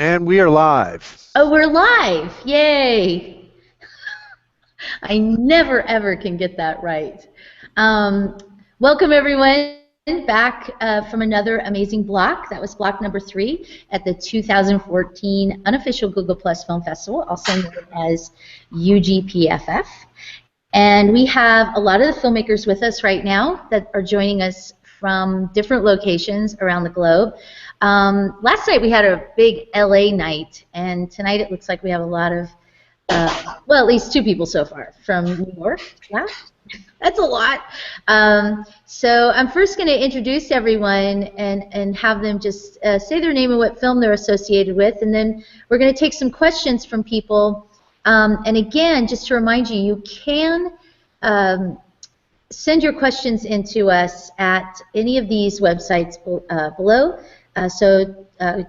And we are live. Oh, we're live! Yay! I never ever can get that right. Welcome everyone back from another amazing block. That was block number 3 at the 2014 Unofficial Google Plus Film Festival, also known as UGPFF. And we have a lot of the filmmakers with us right now that are joining us from different locations around the globe. Last night we had a big LA night, and tonight it looks like we have a lot of, well, at least 2 people so far from New York. Yeah, that's a lot. So I'm first going to introduce everyone and have them just say their name and what film they're associated with, and then we're going to take some questions from people. And again, just to remind you, you can send your questions into us at any of these websites below.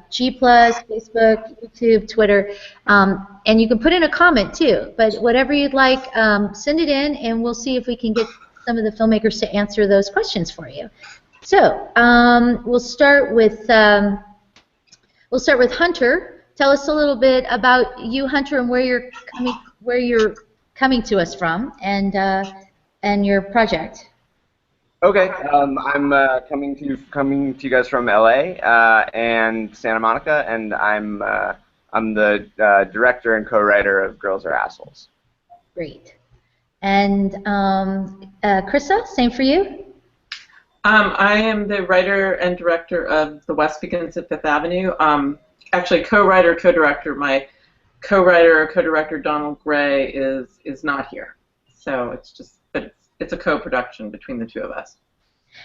G+, Facebook, YouTube, Twitter, and you can put in a comment too. But whatever you'd like, send it in, and we'll see if we can get some of the filmmakers to answer those questions for you. So we'll start with Hunter. Tell us a little bit about you, Hunter, and where you're coming to us from, and your project. Okay, I'm coming to you guys from LA and Santa Monica, and I'm the director and co-writer of Girls Are Assholes. Great. And Krista, same for you? I am the writer and director of The West Begins at Fifth Avenue. Actually, co-writer, co-director. My co-writer, co-director Donald Gray is not here, so it's just it's a co-production between the 2 of us.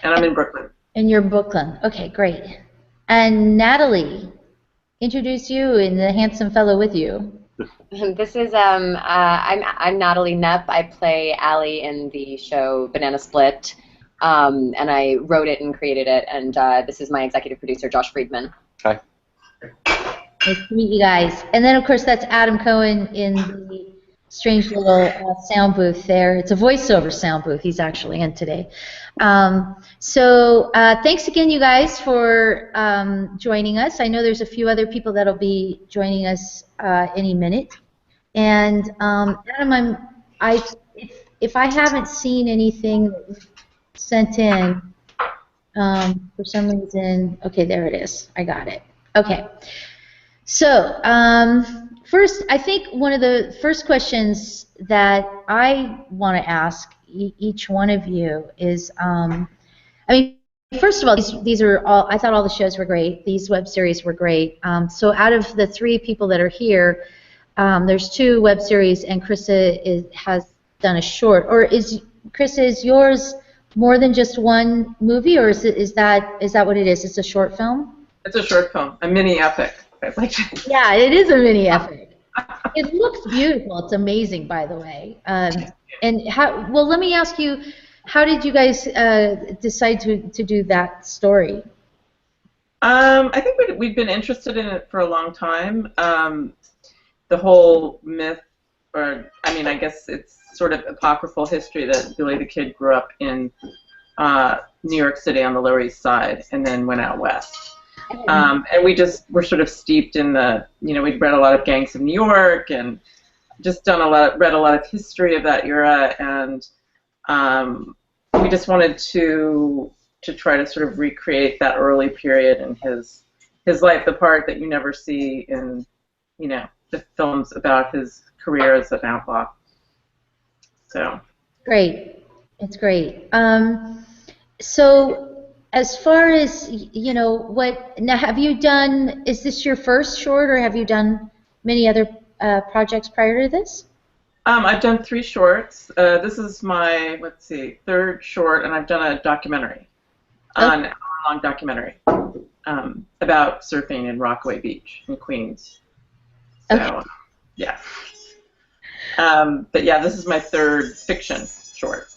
And I'm in Brooklyn. And you're in Brooklyn. Okay, great. And Natalie, introduce you and the handsome fellow with you. This is I'm Natalie Knepp. I play Allie in the show Banana Split, and I wrote it and created it. And this is my executive producer, Josh Friedman. Hi. Nice to meet you guys. And then, of course, that's Adam Cohen in the strange little sound booth there. It's a voiceover sound booth he's actually in today. Thanks again, you guys, for joining us. I know there's a few other people that'll be joining us any minute. And Adam, if I haven't seen anything sent in for some reason, okay, there it is. I got it. Okay. So first, I think one of the first questions that I want to ask each one of you is, I mean, first of all, these are all, I thought all the shows were great. These web series were great. So out of the 3 people that are here, there's 2 web series, and Krista has done a short. Or Krista, is yours more than just 1 movie, or is that what it is? It's a short film? It's a short film, a mini epic. Yeah, it is a mini epic. It looks beautiful. It's amazing, by the way. Well, let me ask you, how did you guys decide to do that story? I think we've been interested in it for a long time. The whole myth, or I mean, I guess it's sort of apocryphal history that Billy the Kid grew up in New York City on the Lower East Side and then went out west. And we just were sort of steeped in the, we'd read a lot of Gangs of New York and just read a lot of history of that era, and we just wanted to try to sort of recreate that early period in his life, the part that you never see in, the films about his career as an outlaw. So. Great. It's great. So, as far as, now have you done, is this your first short, or have you done many other projects prior to this? I've done 3 shorts. This is my, 3rd short, and I've done a documentary, an hour-long documentary about surfing in Rockaway Beach in Queens. So, okay. Yeah. But yeah, this is my 3rd fiction short.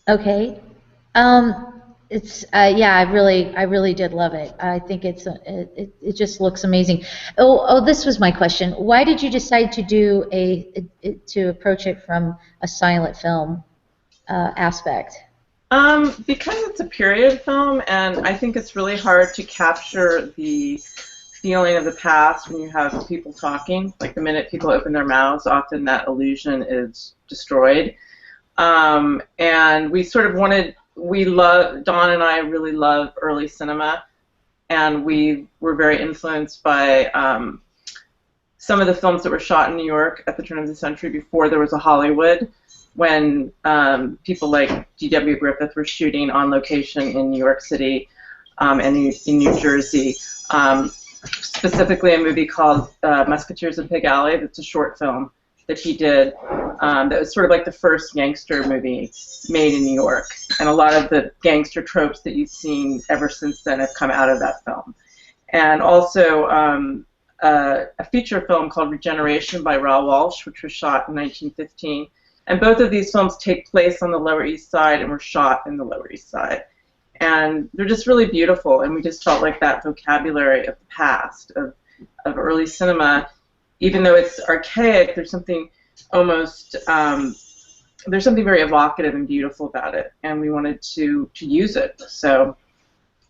Okay. It's yeah, I really did love it. I think it just looks amazing. Oh, this was my question. Why did you decide to do to approach it from a silent film aspect? Because it's a period film, and I think it's really hard to capture the feeling of the past when you have people talking. Like the minute people open their mouths, often that illusion is destroyed. And we sort of wanted, Dawn and I really love early cinema, and we were very influenced by some of the films that were shot in New York at the turn of the century before there was a Hollywood, when people like G.W. Griffith were shooting on location in New York City and in New Jersey. Specifically a movie called Musketeers of Pig Alley. That's a short film that he did that was sort of like the first gangster movie made in New York. And a lot of the gangster tropes that you've seen ever since then have come out of that film. And also a feature film called Regeneration by Raoul Walsh, which was shot in 1915. And both of these films take place on the Lower East Side and were shot in the Lower East Side. And they're just really beautiful, and we just felt like that vocabulary of the past, of early cinema, even though it's archaic, there's something almost, there's something very evocative and beautiful about it, and we wanted to use it. So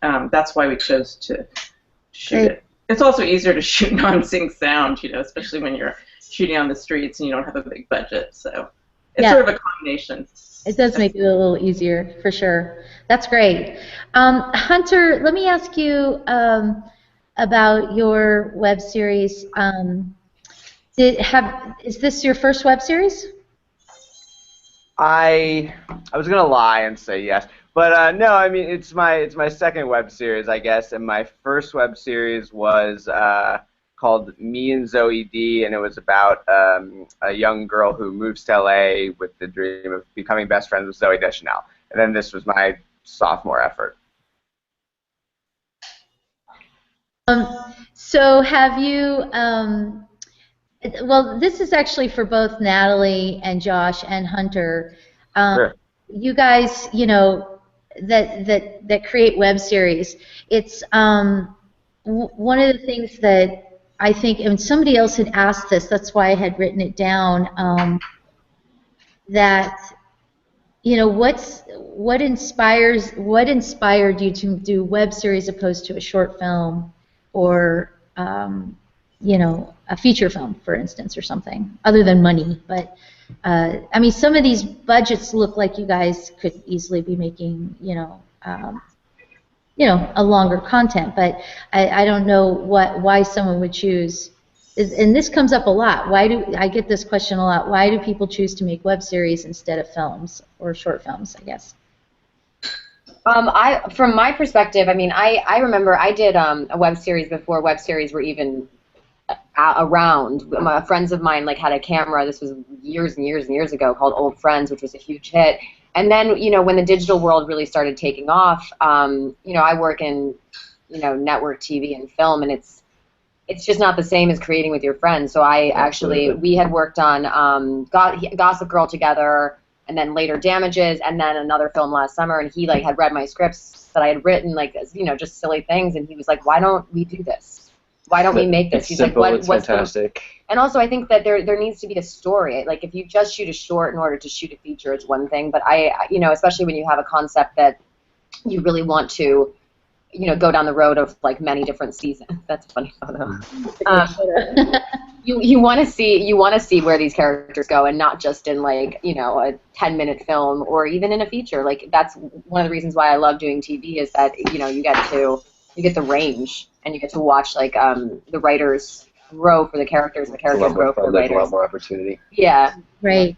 that's why we chose to shoot it. It's also easier to shoot non-sync sound, you know, especially when you're shooting on the streets and you don't have a big budget. So it's sort of a combination. It does make it a little easier, for sure. That's great. Hunter, let me ask you about your web series. Is this your first web series? I was gonna lie and say yes, but no. I mean, it's my second web series, I guess, and my first web series was called Me and Zoe D, and it was about a young girl who moves to LA with the dream of becoming best friends with Zoe Deschanel. And then this was my sophomore effort. So have you, well, this is actually for both Natalie and Josh and Hunter. Sure. You guys, you know, that create web series. It's one of the things that I think, and somebody else had asked this, that's why I had written it down, that, you know, what inspired you to do web series opposed to a short film or, you know, a feature film, for instance, or something, other than money. But, I mean, some of these budgets look like you guys could easily be making, you know, a longer content, but I don't know why someone would choose. And this comes up a lot. Why do I get this question a lot? Why do people choose to make web series instead of films or short films, I guess? From my perspective, I mean, I remember I did a web series before web series were even around. Friends of mine like had a camera. This was years and years and years ago, called Old Friends, which was a huge hit. And then, you know, when the digital world really started taking off, you know, I work in, you know, network TV and film, and it's just not the same as creating with your friends. So we had worked on Gossip Girl together, and then later Damages, and then another film last summer, and he like had read my scripts that I had written, like, you know, just silly things, and he was like, why don't we do this? Why don't we make this? It's He's simple, like, it's what's fantastic. And also, I think that there needs to be a story. Like, if you just shoot a short in order to shoot a feature, it's one thing. But you know, especially when you have a concept that you really want to, you know, go down the road of like many different seasons. That's a funny photo. You want to see where these characters go, and not just in like, you know, a 10-minute film or even in a feature. Like, that's one of the reasons why I love doing TV, is that, you know, you get the range, and you get to watch like the writers grow for the characters, and the characters grow for the writers. There's a lot more opportunity. Yeah. Right.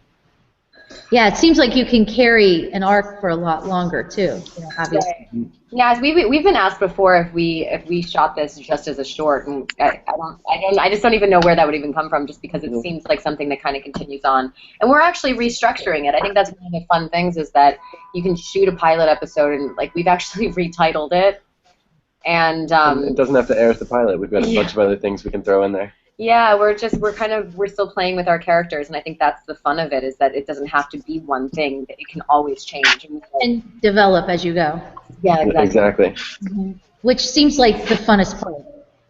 Yeah, it seems like you can carry an arc for a lot longer too. You know, obviously. Right. Yeah, we've been asked before if we shot this just as a short, and I just don't even know where that would even come from, just because it seems like something that kind of continues on. And we're actually restructuring it. I think that's one of the fun things, is that you can shoot a pilot episode, and like we've actually retitled it. And it doesn't have to air as the pilot. We've got a bunch of other things we can throw in there. Yeah, we're still playing with our characters, and I think that's the fun of it, is that it doesn't have to be one thing. That it can always change and develop as you go. Yeah, exactly. Mm-hmm. Which seems like the funnest part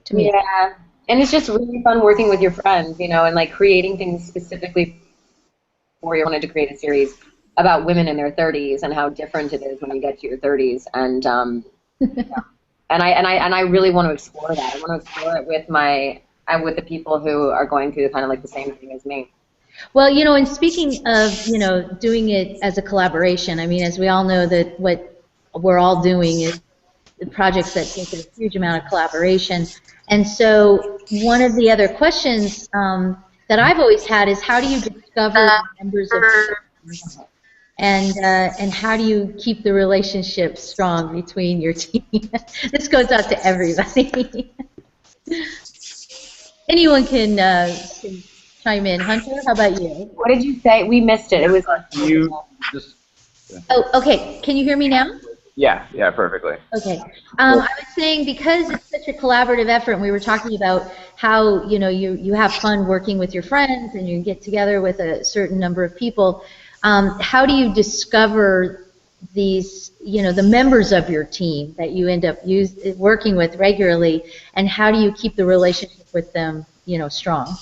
to me. Yeah, and it's just really fun working with your friends, you know, and like creating things specifically for you. I wanted to create a series about women in their 30s and how different it is when you get to your 30s, and yeah. And I really want to explore that. I want to explore it with the people who are going through kind of like the same thing as me. Well, and speaking of, doing it as a collaboration, I mean, as we all know that what we're all doing is the projects that take a huge amount of collaboration. And so one of the other questions that I've always had is, how do you discover members of the team? And how do you keep the relationship strong between your team? This goes out to everybody. Anyone can chime in. Hunter, how about you? What did you say? We missed it. It was You just. Oh, okay. Can you hear me now? Yeah, perfectly. Okay. I was saying, because it's such a collaborative effort, and we were talking about how, you have fun working with your friends and you get together with a certain number of people. How do you discover these, the members of your team that you end up working with regularly, and how do you keep the relationship with them, strong?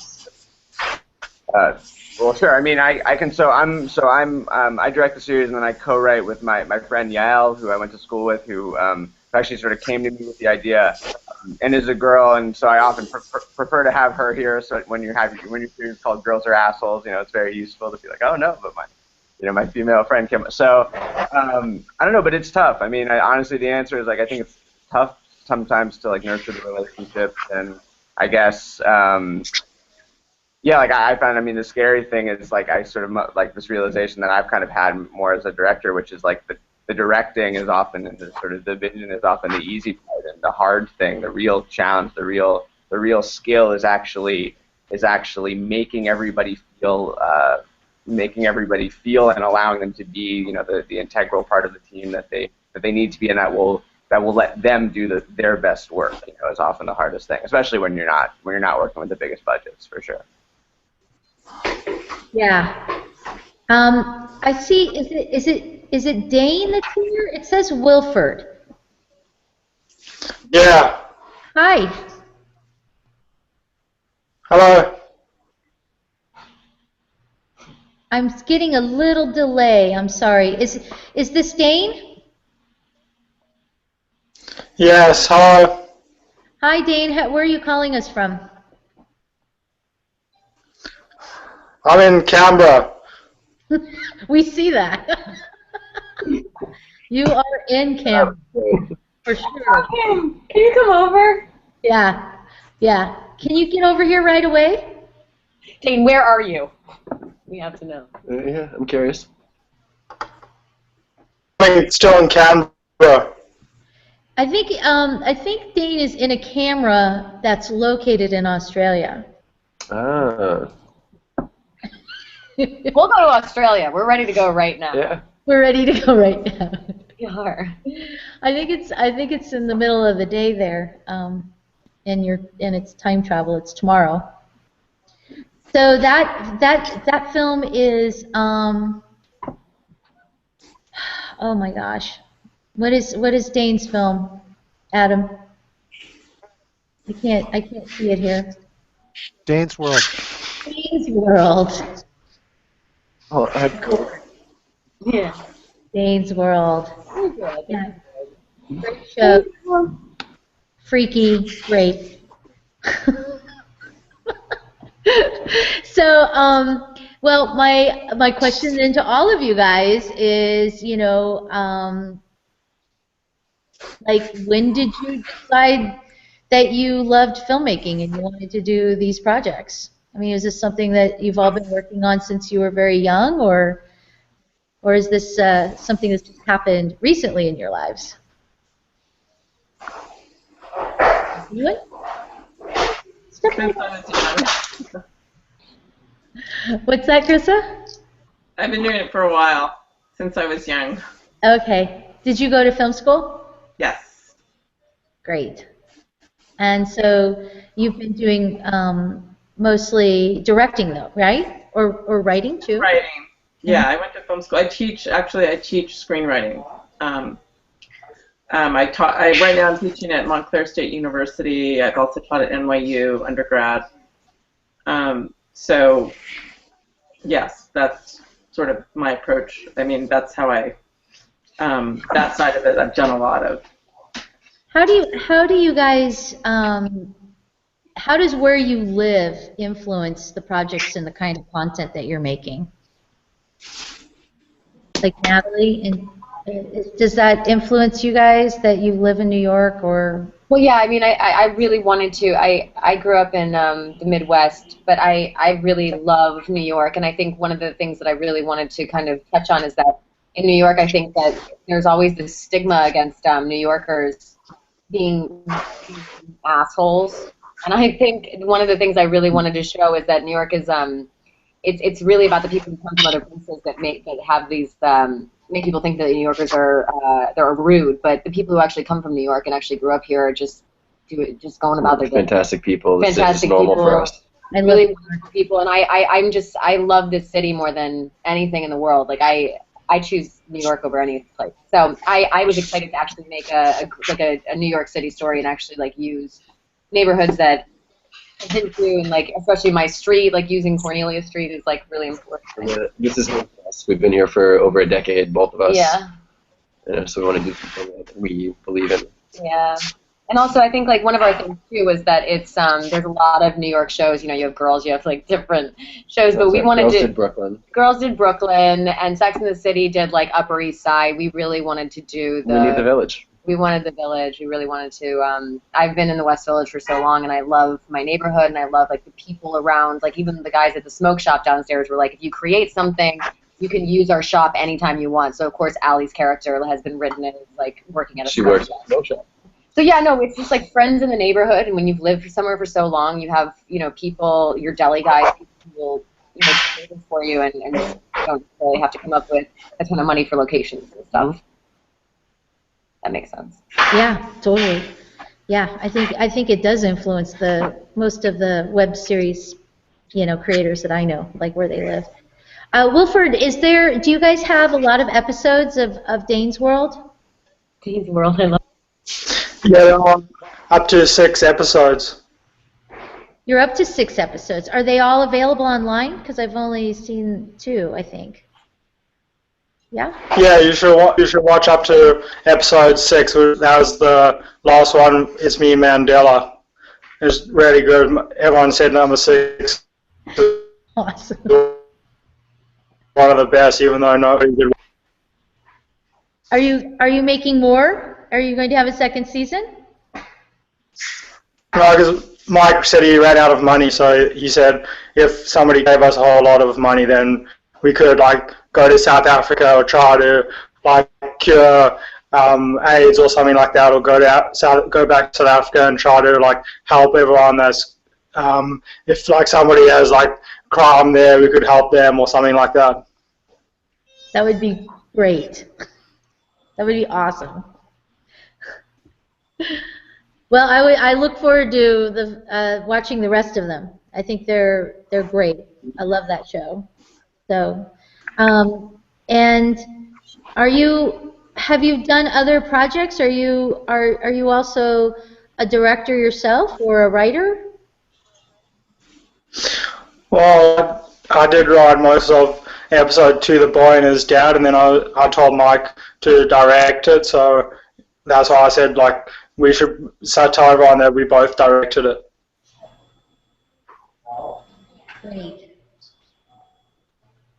Well, sure. I mean, I can. I direct the series, and then I co-write with my friend Yael, who I went to school with, who actually sort of came to me with the idea, and is a girl, and so I often prefer to have her here. So when your series is called Girls Are Assholes, it's very useful to be like, oh no, but my female friend came. So I don't know, but it's tough. I mean, honestly, the answer is, like, I think it's tough sometimes to, like, nurture the relationships, and I guess. Yeah, like I found, I mean, the scary thing is, like, I sort of, like, this realization that I've kind of had more as a director, which is, like, the directing is often, and the sort of the vision is often the easy part, and the hard thing, the real challenge, the real skill is actually making everybody feel and allowing them to be, the integral part of the team that they need to be, and that will let them do their best work. Is often the hardest thing, especially when you're not working with the biggest budgets, for sure. Yeah. I see. Is it Dane that's here? It says Wilford. Yeah. Hi. Hello. I'm getting a little delay. I'm sorry. Is this Dane? Yes. Hello. Hi, Dane. Where are you calling us from? I'm in Canberra. We see that. You are in Canberra, for sure. Can you come over? Yeah. Can you get over here right away? Dane, where are you? We have to know. Yeah, I'm curious. I'm still in Canberra. I think Dane is in a camera that's located in Australia. Ah. We'll go to Australia. We're ready to go right now. Yeah. We're ready to go right now. We are. I think it's in the middle of the day there, and it's time travel. It's tomorrow. So that film is oh my gosh, what is Dane's film, Adam? I can't see it here. Dane's World. Dane's World. Oh, cool. Yeah. Dane's World. Good. Yeah. Great show. Freaky, great. So, well, my question then to all of you guys is, like, when did you decide that you loved filmmaking and you wanted to do these projects? I mean, is this something that you've all been working on since you were very young, or is this something that's just happened recently in your lives? Anyone? Step right up. What's that, Krissa? I've been doing it for a while, since I was young. Okay. Did you go to film school? Yes. Great. And so you've been doing mostly directing, though, right? Or writing, too? Writing. Yeah, I went to film school. I teach screenwriting. Right now I'm teaching at Montclair State University. I've also taught at NYU undergrad. So, yes, that's sort of my approach. I mean, that's how that side of it I've done a lot of. How do you guys how does where you live influence the projects and the kind of content that you're making? Like Natalie, and does that influence you guys that you live in New York or? Well, yeah, I mean, I really wanted to. I grew up in the Midwest, but I really love New York, and I think one of the things that I really wanted to kind of touch on is that in New York, I think that there's always this stigma against New Yorkers being assholes, and I think one of the things I really wanted to show is that New York is it's really about the people who come from other places that have these make people think that New Yorkers are they're rude, but the people who actually come from New York and actually grew up here are just going about their day. Fantastic people. Fantastic it's normal people. for us. I really wonderful people, and I love this city more than anything in the world. Like I choose New York over any place. So I was excited to actually make a New York City story and actually like use neighborhoods that I've been to, and like especially my street, like using Cornelia Street is like really important. This is us. We've been here for over a decade, both of us. Yeah. So we want to do something that we believe in. Yeah. And also, I think like one of our things too is that it's there's a lot of New York shows. You know, you have girls, you have like different shows, but we wanted to. Girls did Brooklyn. Girls did Brooklyn, and Sex and the City did like Upper East Side. We really wanted to do We need the Village. We wanted the Village. We really wanted to. I've been in the West Village for so long, and I love my neighborhood, and I love like the people around. Like even the guys at the smoke shop downstairs were like, if you create something, you can use our shop anytime you want. So of course, Allie's character has been written as like working at a smoke shop. She works at a smoke shop. So yeah, no, it's just like friends in the neighborhood, and when you've lived somewhere for so long, you have people, your deli guys, people who will do things for you, and you don't really have to come up with a ton of money for locations and stuff. That makes sense. Yeah, totally. Yeah, I think it does influence most of the web series, creators that I know, like where they live. Wilford, do you guys have a lot of episodes of Dane's World? Dane's World, I love. Yeah, they're on up to 6 episodes. You're up to 6 episodes. Are they all available online? Because I've only seen 2, I think. Yeah? Yeah, you should watch up to episode 6. That was the last one. It's me, Mandela. It's really good. Everyone said number 6 is Awesome. one of the best, even though not very good. Are you making more? Are you going to have a second season? No, because Mike said he ran out of money, so he said if somebody gave us a whole lot of money, then we could like go to South Africa or try to like cure AIDS or something like that, or go back to South Africa and try to like help everyone that's if like somebody has like crime there, we could help them or something like that. That would be great. That would be awesome. Well, I look forward to watching the rest of them. I think they're great. I love that show. So, and have you done other projects? Are you also a director yourself or a writer? Well, I did write most of episode 2, The Boy and His Dad, and then I told Mike to direct it, so that's why I said like we should tell everyone that we both directed it. Great.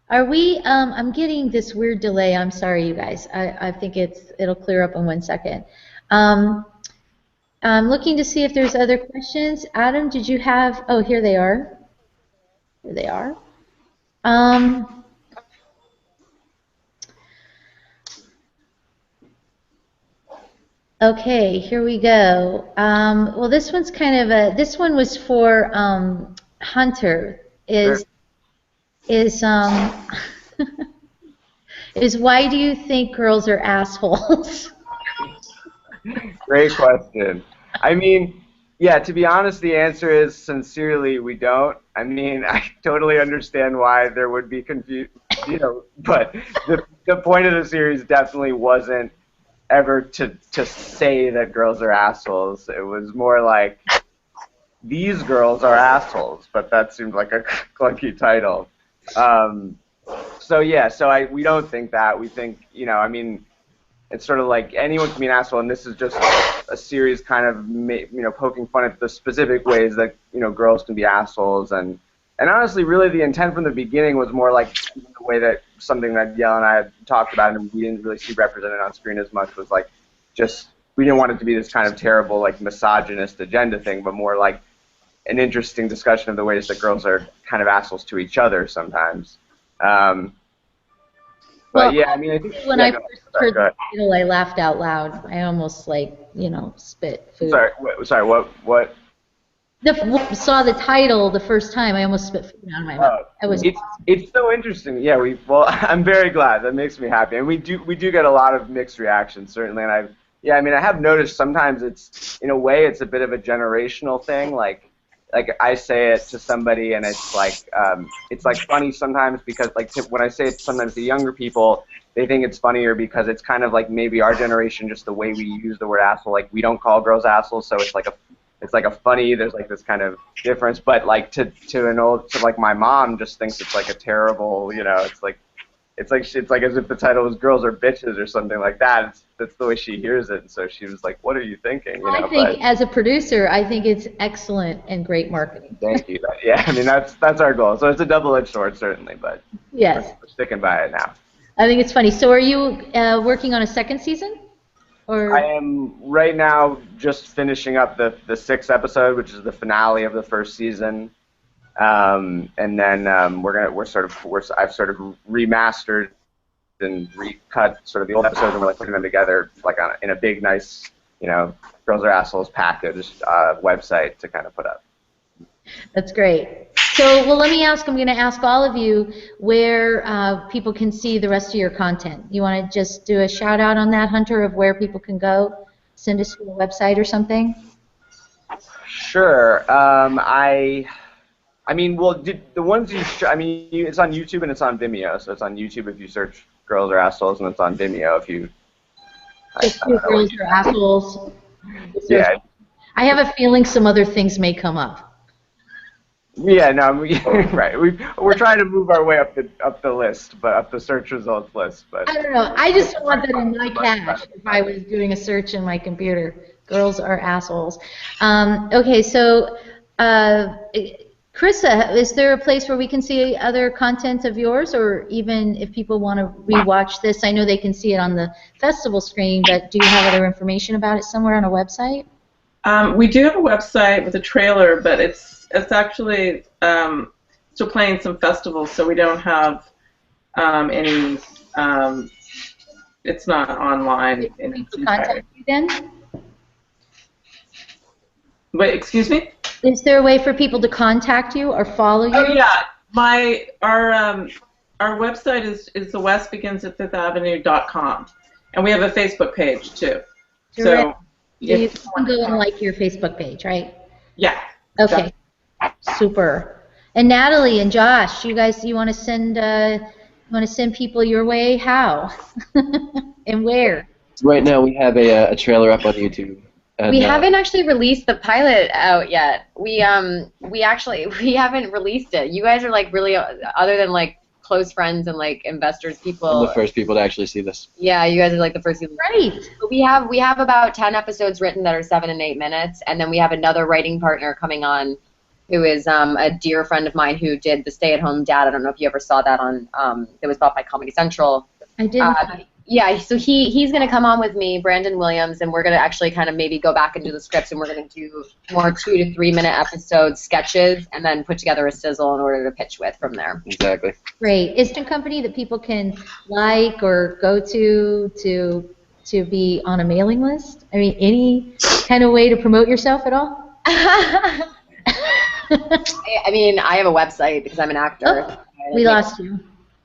Are we? I'm getting this weird delay. I'm sorry, you guys. I think it'll clear up in 1 second. I'm looking to see if there's other questions. Adam, did you have? Oh, here they are. Here they are. Okay, here we go. Well, this one's kind of this one was for Hunter. Is why do you think girls are assholes? Great question. I mean, yeah, to be honest, the answer is sincerely we don't. I mean, I totally understand why there would be confusion, but the point of the series definitely wasn't ever to say that girls are assholes. It was more like these girls are assholes, but that seemed like a clunky title. So yeah, we don't think that. We think, I mean, it's sort of like anyone can be an asshole, and this is just a series kind of poking fun at the specific ways that girls can be assholes, and honestly, really the intent from the beginning was more like the way that something that Yale and I had talked about and we didn't really see represented on screen as much was like just we didn't want it to be this kind of terrible like misogynist agenda thing, but more like an interesting discussion of the ways that girls are kind of assholes to each other sometimes. But yeah, I mean, I think when I first heard the title, I laughed out loud. I almost spit food. Sorry, what? Saw the title the first time, I almost spit food out of my mouth. It's so interesting. Yeah, I'm very glad. That makes me happy, and we do get a lot of mixed reactions certainly. And I have noticed sometimes it's in a way it's a bit of a generational thing. Like I say it to somebody, and it's like funny sometimes because when I say it sometimes to younger people, they think it's funnier because it's kind of like maybe our generation, just the way we use the word asshole. Like we don't call girls assholes, so it's like a funny. There's like this kind of difference, but like to my mom just thinks it's like a terrible. It's like as if the title was "Girls Are Bitches" or something like that. That's the way she hears it, and so she was like, "What are you thinking?" I think as a producer, I think it's excellent and great marketing. Thank you. Yeah, I mean that's our goal. So it's a double-edged sword certainly, but yes, we're sticking by it now. I think it's funny. So are you working on a second season? Or? I am right now just finishing up the 6th episode, which is the finale of the first season. And then I've sort of remastered and recut sort of the old episodes, and we're like putting them together like in a big, nice, Girls Are Assholes package website to kind of put up. That's great. So, well, I'm going to ask all of you where people can see the rest of your content. You want to just do a shout out on that, Hunter, of where people can go? Send us to a website or something? Sure. The ones it's on YouTube and it's on Vimeo. So it's on YouTube if you search Girls Are Assholes, and it's on Vimeo if you. Girls Are Assholes. Yeah. I have a feeling some other things may come up. Yeah, no, right. We're trying to move our way up the list, but up the search results list. But I don't know. I just want that in my cache if I was doing a search in my computer. Girls Are Assholes. Okay, so. Carissa, is there a place where we can see other content of yours, or even if people want to rewatch this? I know they can see it on the festival screen, but do you have other information about it somewhere on a website? We do have a website with a trailer, but it's actually still playing some festivals, so we don't have any. It's not online. Contact you then? Wait, excuse me? Is there a way for people to contact you or follow you? Oh yeah, our website is thewestbeginsat5thavenue.com, and we have a Facebook page too. So you can go and like your Facebook page, right? Yeah. Okay. Super. And Natalie and Josh, you want to send people your way? How? And where? Right now we have a trailer up on YouTube. We haven't actually released the pilot out yet. We haven't released it. You guys are like really, other than like close friends and like investors, people. I'm the first people to actually see this. Yeah, you guys are like the first people. Great. We have about 10 episodes written that are 7 and 8 minutes, and then we have another writing partner coming on, who is a dear friend of mine who did The Stay-at-Home Dad. I don't know if you ever saw that on. It was bought by Comedy Central. I did. Yeah, so he's going to come on with me, Brandon Williams, and we're going to actually kind of maybe go back and do the scripts, and we're going to do more 2 to 3 minute episode sketches, and then put together a sizzle in order to pitch with from there. Exactly. Great. Is there a company that people can like or go to be on a mailing list? I mean, any kind of way to promote yourself at all? I mean, I have a website because I'm an actor. Oh, we lost you.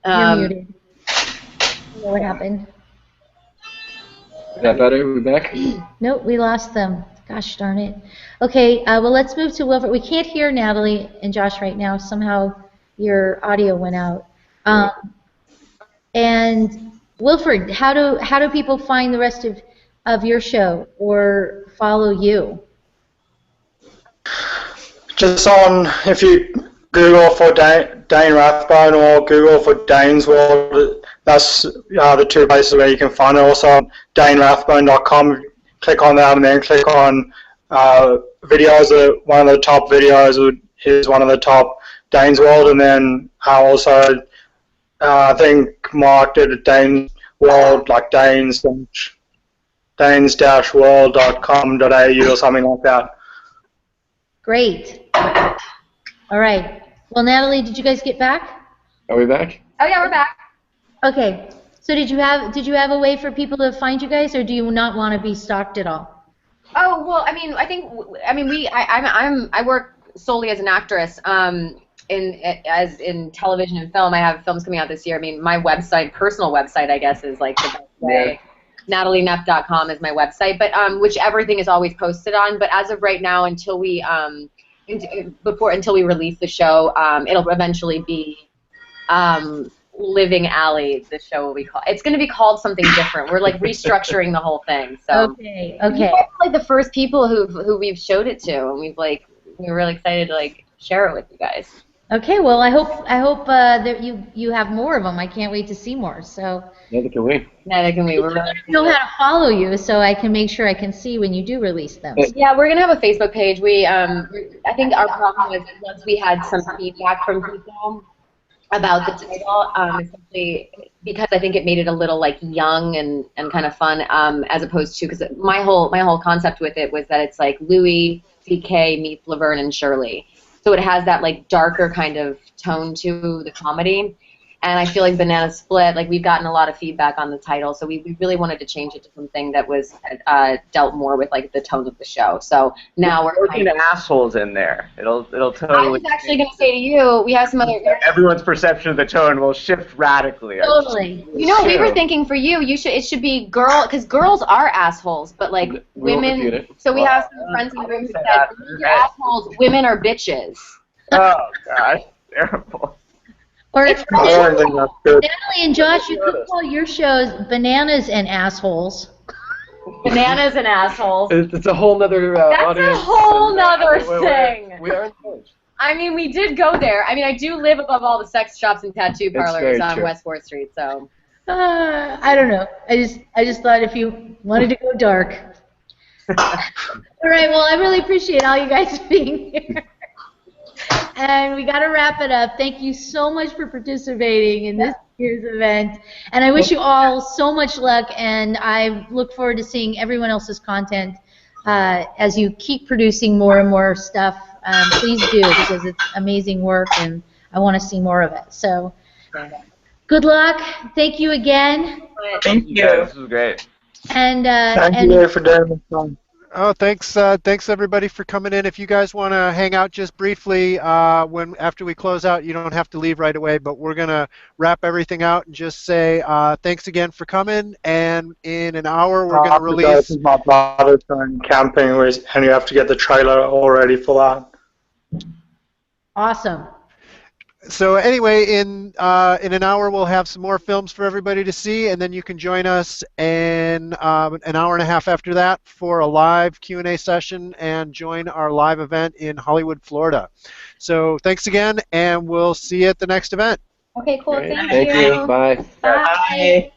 You're muted. I don't know what happened. Is that better? Are we back? Nope, we lost them. Gosh darn it. Okay, well, let's move to Wilford. We can't hear Natalie and Josh right now. Somehow your audio went out. And Wilford, how do people find the rest of your show or follow you? Just if you Google for Dane Rathbone or Google for Dane's World, that's the two places where you can find it. Also, DaneRathbone.com. Click on that and then click on videos. One of the top videos is one of the top Dane's World, and then also I think Mark did a Dane's World, like danes-world.com.au or something like that. Great. All right. Well, Natalie, did you guys get back? Are we back? Oh yeah, we're back. Okay. So did you have a way for people to find you guys, or do you not want to be stalked at all? Oh well, I work solely as an actress. In television and film, I have films coming out this year. I mean, my personal website, I guess, is like the best way. NatalieNepp.com is my website, but which everything is always posted on. But as of right now, until we release the show, it'll eventually be Living Alley. The show will be called. It's going to be called something different. We're like restructuring the whole thing. So okay. You guys are like the first people who we've showed it to, and we're really excited to share it with you guys. Okay. Well, I hope that you have more of them. I can't wait to see more. So. Neither can we. Neither can we. I know how to follow you, so I can make sure I can see when you do release them. Yeah, we're gonna have a Facebook page. I think our problem was once we had some feedback from people about the title, especially because I think it made it a little young and kind of fun, as opposed to, because my whole concept with it was that it's like Louis C.K. meets Laverne and Shirley, so it has that darker kind of tone to the comedy. And I feel like Banana Split, we've gotten a lot of feedback on the title, so we really wanted to change it to something that was dealt more with the tone of the show. So now we're working assholes in there. It'll totally. I was actually going to say to you, we have some other. Everyone's perception of the tone will shift radically. Totally. We were thinking for you, it should be because girls are assholes, but women. So we have some friends in the room who said, "You're assholes. Women are bitches." Oh gosh, terrible. Or I don't think that's good. Natalie and Josh, you could call your shows Bananas and Assholes. Bananas and Assholes. It's a whole nother audience. That's a whole nother thing. We are engaged. I mean, we did go there. I mean, I do live above all the sex shops and tattoo parlors on true. West 4th Street, so. I don't know. I just thought if you wanted to go dark. All right. Well, I really appreciate all you guys being here. And we got to wrap it up. Thank you so much for participating in this year's event. And I wish you all so much luck, and I look forward to seeing everyone else's content as you keep producing more and more stuff. Please do, because it's amazing work, and I want to see more of it. So good luck. Thank you again. Thank you. This was great. And Thank you for doing this one. Oh, thanks everybody for coming in. If you guys want to hang out just briefly, after we close out, you don't have to leave right away. But we're gonna wrap everything out and just say thanks again for coming. And in an hour, we're gonna release. My brother's going camping, and you have to get the trailer all ready for that. awesome. So anyway, in an hour we'll have some more films for everybody to see, and then you can join us in an hour and a half after that for a live Q&A session and join our live event in Hollywood, Florida. So thanks again, and we'll see you at the next event. Okay, cool. Great. Thank you. Bye. Bye.